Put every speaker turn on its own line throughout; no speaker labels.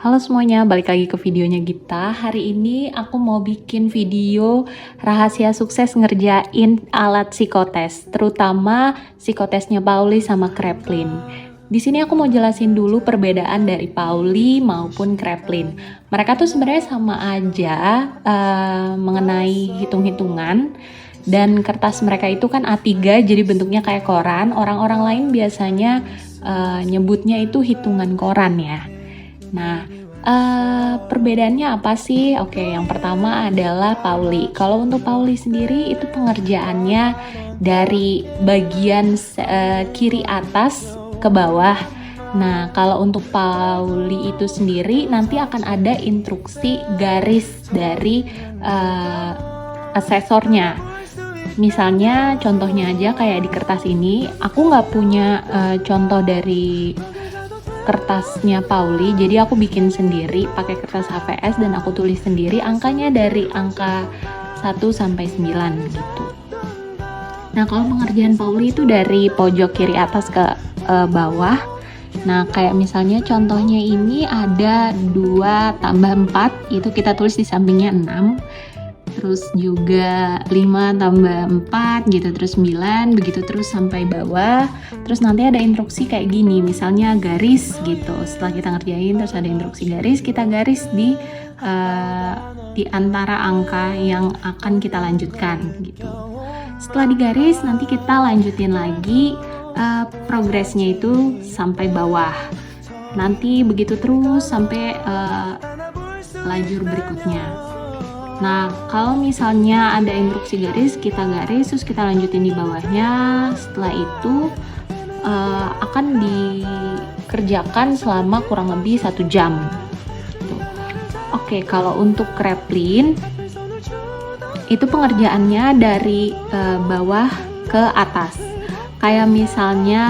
Halo semuanya, balik lagi ke videonya Gita. Hari ini aku mau bikin video rahasia sukses ngerjain alat psikotes, terutama psikotesnya Pauli sama Kraepelin. Di sini aku mau jelasin dulu perbedaan dari Pauli maupun Kraepelin. Mereka tuh sebenarnya sama aja mengenai hitung-hitungan, dan kertas mereka itu kan A3, jadi bentuknya kayak koran. Orang-orang lain biasanya nyebutnya itu hitungan koran ya. Nah, perbedaannya apa sih? Oke, yang pertama adalah Pauli. Kalau untuk Pauli sendiri itu pengerjaannya dari bagian kiri atas ke bawah. Nah, kalau untuk Pauli itu sendiri nanti akan ada instruksi garis dari asesornya. Misalnya contohnya aja kayak di kertas ini, aku nggak punya contoh dari kertasnya Pauli, jadi aku bikin sendiri pakai kertas HVS dan aku tulis sendiri angkanya dari angka 1 sampai 9 gitu. Nah, kalau pengerjaan Pauli itu dari pojok kiri atas ke bawah. Nah, kayak misalnya contohnya ini ada 2 tambah 4, itu kita tulis di sampingnya 6. Terus juga 5 tambah 4 gitu, terus 9, begitu terus sampai bawah. Terus nanti ada instruksi kayak gini, misalnya garis gitu. Setelah kita ngerjain terus ada instruksi garis, kita garis di antara angka yang akan kita lanjutkan gitu. Setelah digaris nanti kita lanjutin lagi progresnya itu sampai bawah. Nanti begitu terus sampai lajur berikutnya. Nah, kalau misalnya ada instruksi garis, kita garis, terus kita lanjutin di bawahnya. Setelah itu akan dikerjakan selama kurang lebih 1 jam. Gitu. Oke, kalau untuk Kraepelin, itu pengerjaannya dari bawah ke atas. Kayak misalnya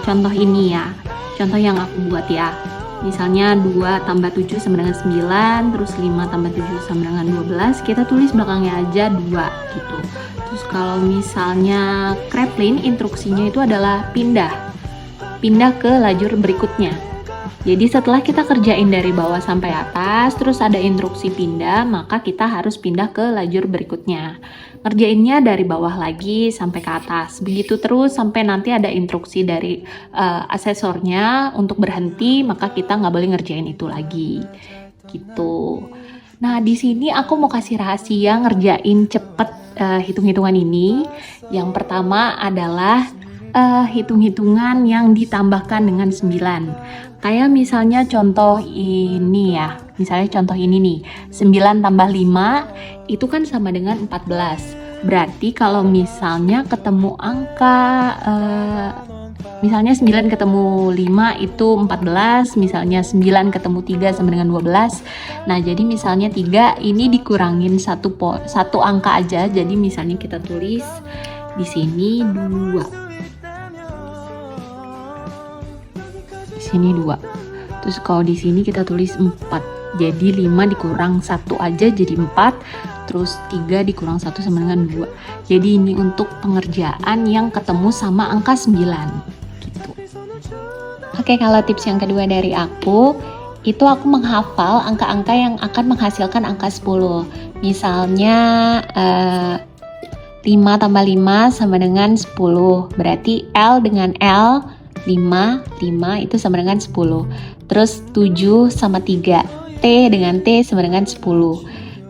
contoh ini ya, contoh yang aku buat ya. Misalnya 2 tambah 7 sama dengan 9, terus 5 tambah 7 sama dengan 12, kita tulis belakangnya aja 2 gitu. Terus kalau misalnya Kraepelin, instruksinya itu adalah pindah ke lajur berikutnya. Jadi setelah kita kerjain dari bawah sampai atas, terus ada instruksi pindah, maka kita harus pindah ke lajur berikutnya. Ngerjainnya dari bawah lagi sampai ke atas. Begitu terus sampai nanti ada instruksi dari asesornya untuk berhenti, maka kita nggak boleh ngerjain itu lagi. Gitu. Nah, di sini aku mau kasih rahasia ngerjain cepet hitung-hitungan ini. Yang pertama adalah hitung-hitungan yang ditambahkan dengan 9. Kayak misalnya contoh ini ya, misalnya contoh ini nih, 9 tambah 5 itu kan sama dengan 14. Berarti kalau misalnya ketemu angka, misalnya 9 ketemu 5 itu 14, misalnya 9 ketemu 3 sama dengan 12. Nah, jadi misalnya 3 ini dikurangin satu angka aja, jadi misalnya kita tulis di sini 2. Sini 2. Terus kalau di sini kita tulis 4. Jadi 5 dikurang 1 aja jadi 4. Terus 3 dikurang 1 sama dengan 2. Jadi ini untuk pengerjaan yang ketemu sama angka 9 gitu. Oke, kalau tips yang kedua dari aku, itu aku menghafal angka-angka yang akan menghasilkan angka 10. Misalnya 5 tambah 5 sama dengan 10. Berarti L dengan L 5 itu sama dengan 10. Terus 7 sama 3, T dengan T sama dengan 10.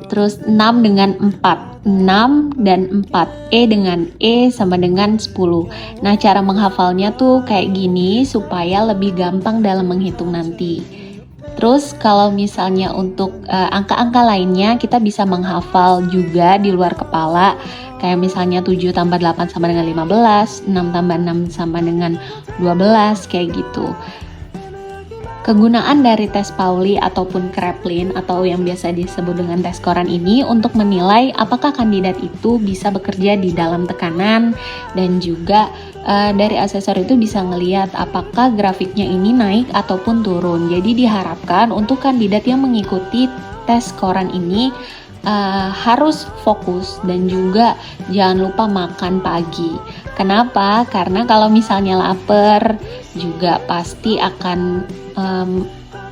Terus 6 dengan 4, 6 dan 4, E dengan E sama dengan 10. Nah, cara menghafalnya tuh kayak gini supaya lebih gampang dalam menghitung nanti. Terus kalau misalnya untuk angka-angka lainnya kita bisa menghafal juga di luar kepala. Kayak misalnya 7 tambah 8 sama dengan 15, 6 tambah 6 sama dengan 12, kayak gitu. Kegunaan dari tes Pauli ataupun Kraepelin atau yang biasa disebut dengan tes koran ini untuk menilai apakah kandidat itu bisa bekerja di dalam tekanan, dan juga dari asesor itu bisa ngelihat apakah grafiknya ini naik ataupun turun. Jadi diharapkan untuk kandidat yang mengikuti tes koran ini harus fokus dan juga jangan lupa makan pagi. Kenapa? Karena kalau misalnya lapar juga pasti akan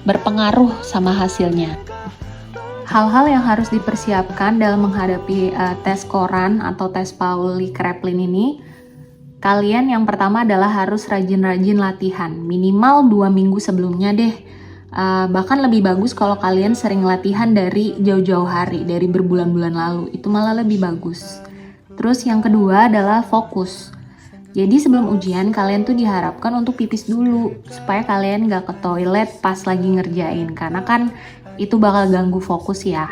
berpengaruh sama hasilnya. Hal-hal yang harus dipersiapkan dalam menghadapi tes koran atau tes Pauli Kraepelin ini, kalian yang pertama adalah harus rajin-rajin latihan, minimal 2 minggu sebelumnya deh. Bahkan lebih bagus kalau kalian sering latihan dari jauh-jauh hari, dari berbulan-bulan lalu, itu malah lebih bagus. Terus yang kedua adalah fokus. Jadi sebelum ujian kalian tuh diharapkan untuk pipis dulu, supaya kalian gak ke toilet pas lagi ngerjain, karena kan itu bakal ganggu fokus ya.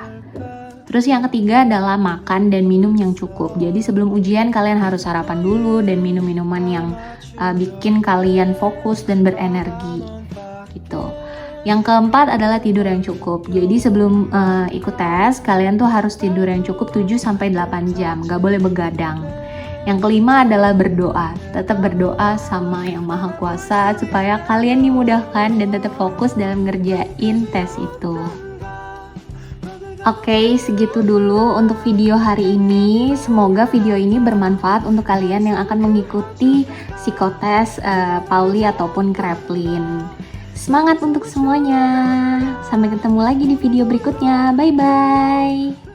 Terus yang ketiga adalah makan dan minum yang cukup. Jadi sebelum ujian kalian harus sarapan dulu dan minum minuman yang bikin kalian fokus dan berenergi gitu. Yang keempat adalah tidur yang cukup. Jadi sebelum ikut tes kalian tuh harus tidur yang cukup 7-8 jam, gak boleh begadang. Yang kelima adalah berdoa. Tetap berdoa sama Yang Maha Kuasa supaya kalian dimudahkan dan tetap fokus dalam ngerjain tes itu. Oke, segitu dulu untuk video hari ini. Semoga video ini bermanfaat untuk kalian yang akan mengikuti psikotes Pauli ataupun Kraepelin. Semangat untuk semuanya. Sampai ketemu lagi di video berikutnya. Bye-bye.